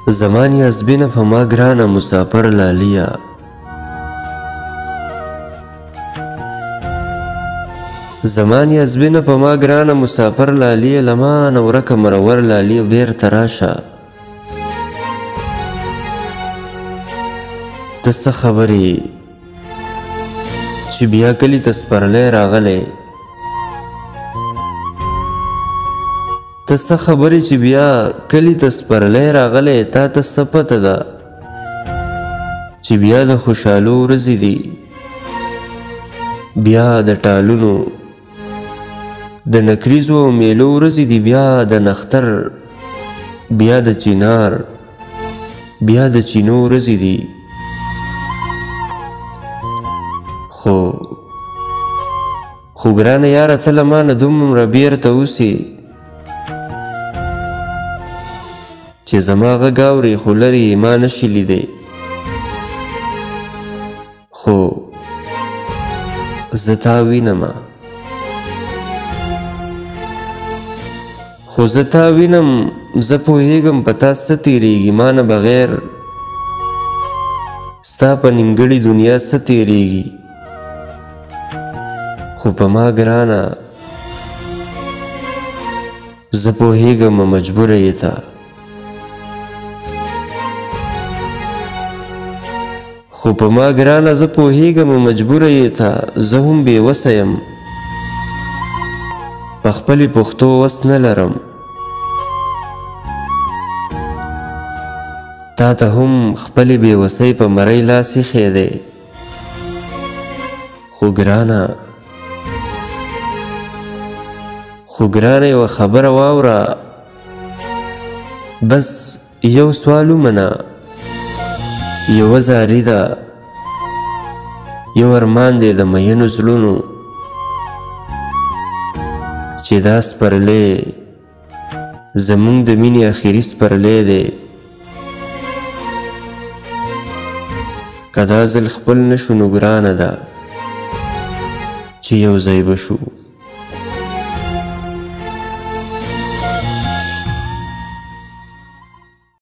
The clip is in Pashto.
زمان یزبینه په ما ګرانه مسافر لاليه زمان یزبینه په ما ګرانه مسافر لاليه لمانه ورکه مرور لاليه بیرته راشه ته څه خبرې چې بیا کلي ته سپرلی راغلی ته څه خبرې چې بیا کلي ته سپرلی راغلی تا ته څه پته ده چې بیا د خوشحالو ورځې دي بیا د ټالونو د نکریزو او میلو ورځې دي بیا د نختر بیا د چینار بیا د چینو ورځې دي خو ګرانه یاره ته له مانه دومره بیرته اوسې چې زما غږ اورې خو لرې ما نشي لیدی خو زه تا وینمه زه پوهیږم په تا څه تېرېږي ما نه بغیر ستا په نیمګړې دنیا څه تېرېږي خو په ما ګرانه زه پوهیږم مجبوره یې ته خو په ما ګرانه زه پوهیږم مجبوره یې ته زه هم بېوسه یم په خپلې پښتو وس نه لرم تا ته هم خپلې بېوسۍ په مرۍ لاس ایښی دی خو ګرانه یوه خبره واوره بس یو سوال ومنه یوه زاري ده یو ارمان دی د مینو زړونو چې دا سپرلی زموږ د مینې اخري سپرلی دی که دا ځل خپل نشو نو ګرانه ده چې یو ځای به شو